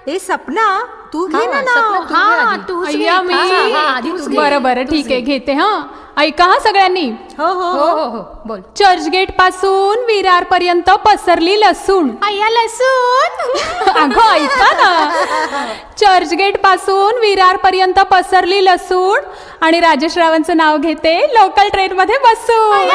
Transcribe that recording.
ए सपना तू घे ना हा, तूच घे. बरं ठीक आहे, घेते. हा, ऐका हा सगळ्यांनी. हो हो हो हो हो बोल. चर्चगेट पासून विरार पर्यंत पसरली लसूण. अय्या लसूण. अगं ऐका ना, चर्चगेट पासून विरार पर्यंत पसरली लसूण आणि राजेश रावांचं नाव घेते लोकल ट्रेन मध्ये बसून.